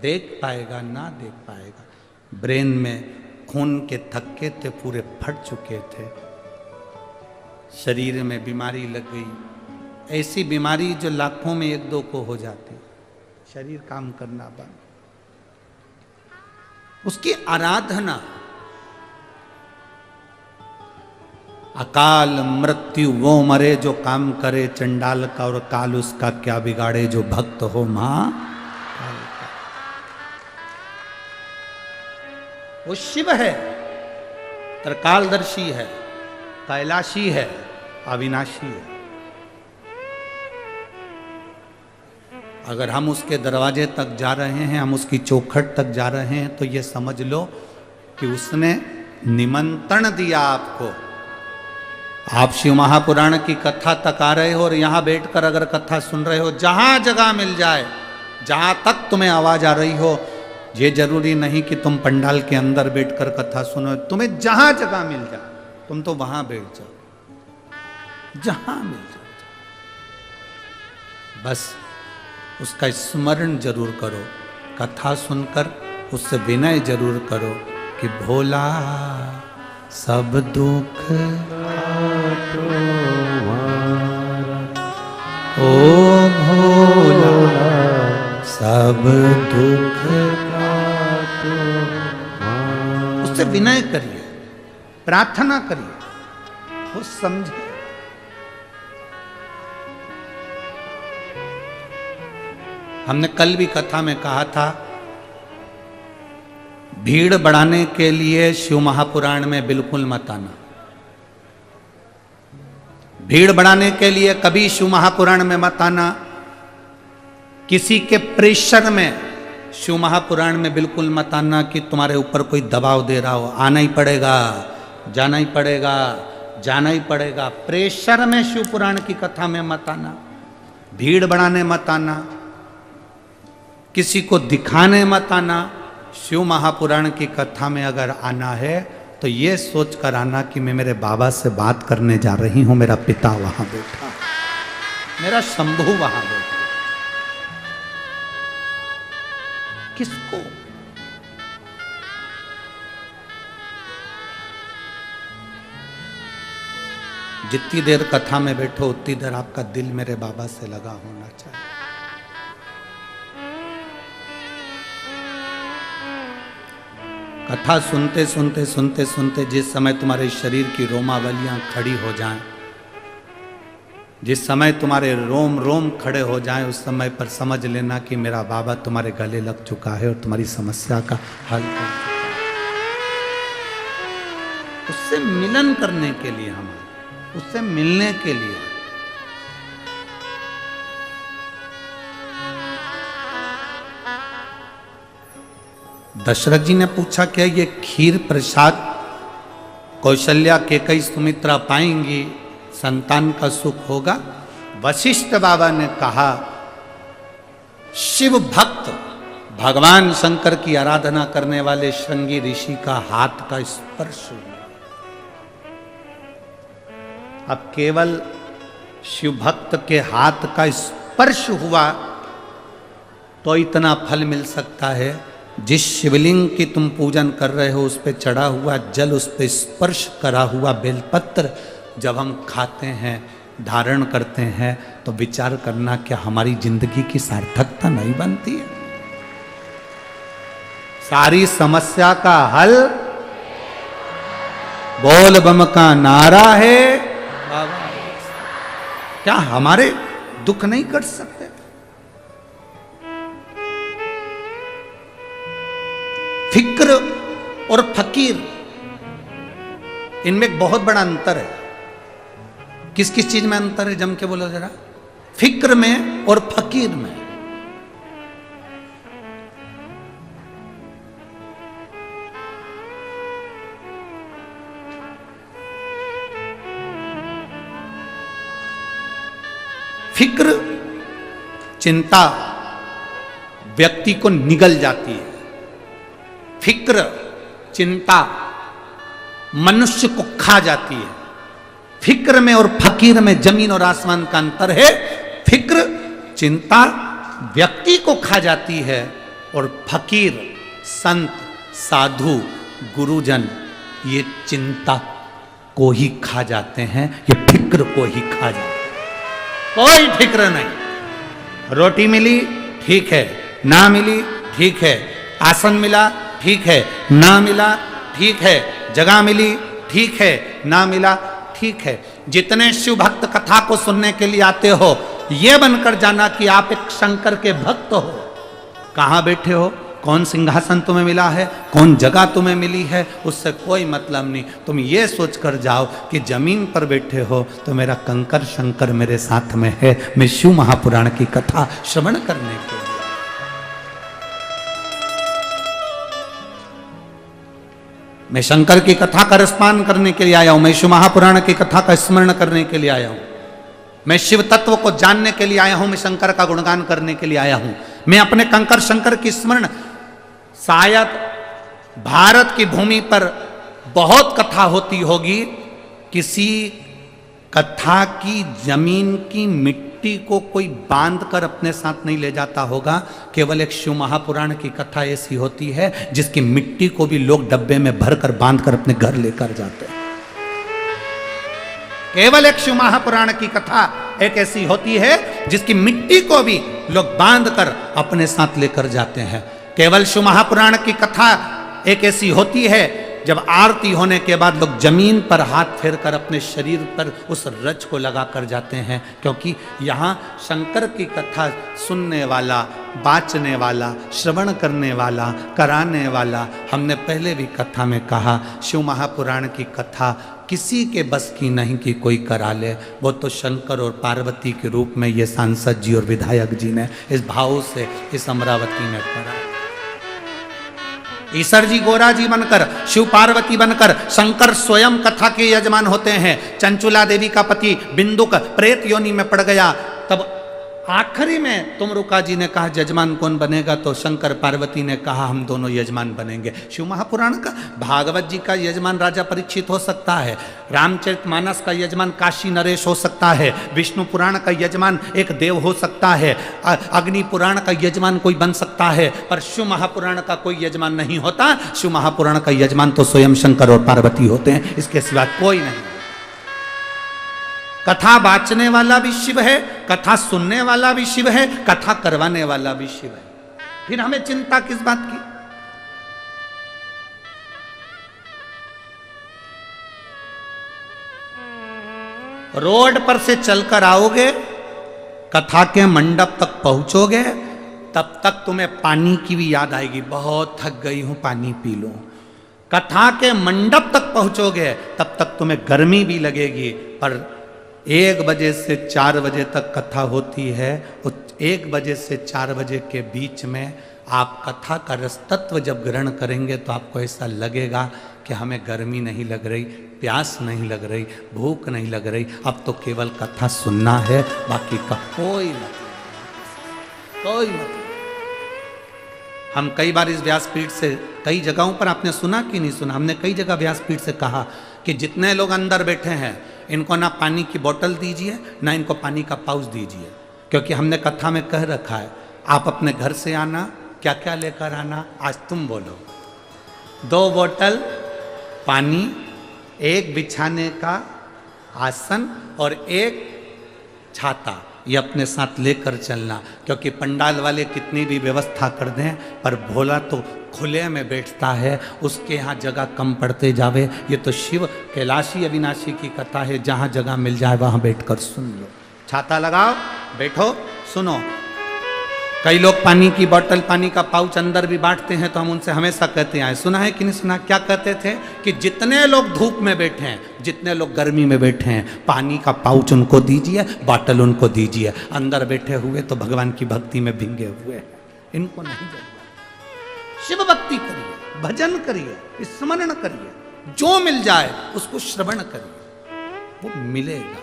देख पाएगा ना देख पाएगा। ब्रेन में खून के थक्के थे, पूरे फट चुके थे, शरीर में बीमारी लग गई, ऐसी बीमारी जो लाखों में एक दो को हो जाती, शरीर काम करना बंद। उसकी आराधना, अकाल मृत्यु वो मरे जो काम करे चंडाल का, और काल उसका क्या बिगाड़े जो भक्त हो मां। वो शिव है, त्रिकालदर्शी है, कैलाशी है, अविनाशी है। अगर हम उसके दरवाजे तक जा रहे हैं, हम उसकी चौखट तक जा रहे हैं, तो ये समझ लो कि उसने निमंत्रण दिया आपको। आप शिव महापुराण की कथा तक आ रहे हो और यहां बैठकर अगर कथा सुन रहे हो, जहां जगह मिल जाए, जहां तक तुम्हें आवाज आ रही हो, ये जरूरी नहीं कि तुम पंडाल के अंदर बैठकर कथा सुनो, तुम्हें जहां जगह मिल जाए तुम तो वहां बैठ जाओ, जहां मिल जाए, बस उसका स्मरण जरूर करो। कथा सुनकर उससे विनय जरूर करो कि भोला सब दुख ओ भोला सब दुख उससे विनय करिए, प्रार्थना करिए, वो समझे। हमने कल भी कथा में कहा था, भीड़ बढ़ाने के लिए शिव महापुराण में बिल्कुल मत आना। भीड़ बढ़ाने के लिए कभी शिव महापुराण में मत आना। किसी के प्रेशर में शिव महापुराण में बिल्कुल मत आना कि तुम्हारे ऊपर कोई दबाव दे रहा हो, आना ही पड़ेगा, जाना ही पड़ेगा, जाना ही पड़ेगा। प्रेशर में शिव पुराण की कथा में मत आना, भीड़ बढ़ाने मत आना, किसी को दिखाने मत आना। शिव महापुराण की कथा में अगर आना है तो ये सोच कर आना कि मैं मेरे बाबा से बात करने जा रही हूं, मेरा पिता वहां बैठा, मेरा शंभू वहां बैठा। किसको? जितनी देर कथा में बैठो उतनी देर आपका दिल मेरे बाबा से लगा होना चाहिए। कथा सुनते सुनते सुनते सुनते जिस समय तुम्हारे शरीर की रोमावलियां खड़ी हो जाएं, जिस समय तुम्हारे रोम रोम खड़े हो जाएं, उस समय पर समझ लेना कि मेरा बाबा तुम्हारे गले लग चुका है और तुम्हारी समस्या का हल कर चुका है। उससे मिलन करने के लिए, हम उससे मिलने के लिए। दशरथ जी ने पूछा क्या ये खीर प्रसाद कौशल्या केकई सुमित्रा पाएंगी, संतान का सुख होगा? वशिष्ठ बाबा ने कहा, शिव भक्त भगवान शंकर की आराधना करने वाले श्रृंगी ऋषि का हाथ का स्पर्श हुआ। अब केवल शिव भक्त के हाथ का स्पर्श हुआ तो इतना फल मिल सकता है। जिस शिवलिंग की तुम पूजन कर रहे हो उस पे चढ़ा हुआ जल, उस पे स्पर्श करा हुआ बेलपत्र जब हम खाते हैं, धारण करते हैं, तो विचार करना क्या हमारी जिंदगी की सार्थकता नहीं बनती है? सारी समस्या का हल बोल बम का नारा है। क्या हमारे दुख नहीं कट सकते? फिक्र और फकीर, इनमें एक बहुत बड़ा अंतर है। किस किस चीज में अंतर है? जम के बोलो जरा। फिक्र में और फकीर में। फिक्र, चिंता व्यक्ति को निगल जाती है। फिक्र, चिंता मनुष्य को खा जाती है। फिक्र में और फकीर में जमीन और आसमान का अंतर है। फिक्र, चिंता व्यक्ति को खा जाती है, और फकीर, संत, साधु, गुरुजन ये चिंता को ही खा जाते हैं, ये फिक्र को ही खा जाते हैं। कोई फिक्र नहीं। रोटी मिली ठीक है, ना मिली ठीक है, आसन मिला ठीक है, ना मिला ठीक है, जगह मिली ठीक है, ना मिला ठीक है। जितने शिव भक्त कथा को सुनने के लिए आते हो, यह बनकर जाना कि आप एक शंकर के भक्त हो। कहां बैठे हो, कौन सिंहासन तुम्हें मिला है, कौन जगह तुम्हें मिली है, उससे कोई मतलब नहीं। तुम ये सोच कर जाओ कि जमीन पर बैठे हो तो मेरा कंकर शंकर मेरे साथ में है। मैं शिव महापुराण की कथा श्रवण करने के लिए, मैं शंकर की कथा का रसपान करने के लिए आया हूं। मैं शिव महापुराण की कथा का स्मरण करने के लिए आया हूं। मैं शिव तत्व को जानने के लिए आया हूं। मैं शंकर का गुणगान करने के लिए आया हूं। मैं अपने कंकर शंकर की स्मरण, शायद भारत की भूमि पर बहुत कथा होती होगी, किसी कथा की जमीन की मिट्टी को कोई बांध कर अपने साथ नहीं ले जाता होगा। केवल एक शिव महापुराण की कथा ऐसी होती है जिसकी मिट्टी को भी लोग डब्बे में भरकर बांध कर अपने घर लेकर जाते हैं। केवल एक शिव महापुराण की कथा एक ऐसी होती है जिसकी मिट्टी को भी लोग बांध कर अपने साथ लेकर जाते हैं। केवल शिव महापुराण की कथा एक ऐसी होती है जब आरती होने के बाद लोग जमीन पर हाथ फेर कर अपने शरीर पर उस रज को लगा कर जाते हैं, क्योंकि यहाँ शंकर की कथा सुनने वाला, बाचने वाला, श्रवण करने वाला, कराने वाला, हमने पहले भी कथा में कहा, शिव महापुराण की कथा किसी के बस की नहीं कि कोई करा ले। वो तो शंकर और पार्वती के रूप में ये सांसद जी और विधायक जी ने इस भाव से इस अमरावती में करा। ईश्वर जी गोरा जी बनकर, शिव पार्वती बनकर शंकर स्वयं कथा के यजमान होते हैं। चंचुला देवी का पति बिंदुक प्रेत योनि में पड़ गया, तब आखिरी में तुमरुका जी ने कहा यजमान कौन बनेगा, तो शंकर पार्वती ने कहा हम दोनों यजमान बनेंगे। शिव महापुराण का, भागवत जी का यजमान राजा परीक्षित हो सकता है, रामचरितमानस का यजमान काशी नरेश हो सकता है, विष्णु पुराण का यजमान एक देव हो सकता है, अग्नि पुराण का यजमान कोई बन सकता है, पर शिव महापुराण का कोई यजमान नहीं होता। शिव महापुराण का यजमान तो स्वयं शंकर और पार्वती होते हैं, इसके सिवा कोई नहीं। कथा बाचने वाला भी शिव है, कथा सुनने वाला भी शिव है, कथा करवाने वाला भी शिव है। फिर हमें चिंता किस बात की? रोड पर से चलकर आओगे, कथा के मंडप तक पहुंचोगे, तब तक तुम्हें पानी की भी याद आएगी, बहुत थक गई हूं पानी पी लूं। कथा के मंडप तक पहुंचोगे तब तक तुम्हें गर्मी भी लगेगी, पर 1 बजे से 4 बजे तक कथा होती है। उस 1 बजे से 4 बजे के बीच में आप कथा का रस तत्व जब ग्रहण करेंगे तो आपको ऐसा लगेगा कि हमें गर्मी नहीं लग रही, प्यास नहीं लग रही, भूख नहीं लग रही, अब तो केवल कथा सुनना है, बाकी का कोई मतलब। हम कई बार इस व्यासपीठ से, कई जगहों पर आपने सुना कि नहीं सुना, हमने कई जगह व्यासपीठ से कहा कि जितने लोग अंदर बैठे हैं इनको ना पानी की बोतल दीजिए, ना इनको पानी का पाउच दीजिए, क्योंकि हमने कथा में कह रखा है आप अपने घर से आना, क्या क्या लेकर आना, आज तुम बोलो। 2 बोतल पानी, 1 बिछाने का आसन और 1 छाता, ये अपने साथ लेकर चलना, क्योंकि पंडाल वाले कितनी भी व्यवस्था कर दें पर भोला तो खुले में बैठता है, उसके यहाँ जगह कम पड़ते जावे। ये तो शिव कैलाशी अविनाशी की कथा है, जहाँ जगह मिल जाए वहाँ बैठकर सुन लो। छाता लगाओ, बैठो, सुनो। कई लोग पानी की बोतल, पानी का पाउच अंदर भी बांटते हैं, तो हम उनसे हमेशा कहते हैं, सुना है कि नहीं सुना, क्या कहते थे कि जितने लोग धूप में बैठे हैं, जितने लोग गर्मी में बैठे हैं, पानी का पाउच उनको दीजिए, बोतल उनको दीजिए। अंदर बैठे हुए तो भगवान की भक्ति में भिंगे हुए हैं, इनको नहीं जरूरत। शिव भक्ति करिए, भजन करिए, स्मरण करिए, जो मिल जाए उसको श्रवण करिए, वो मिलेगा।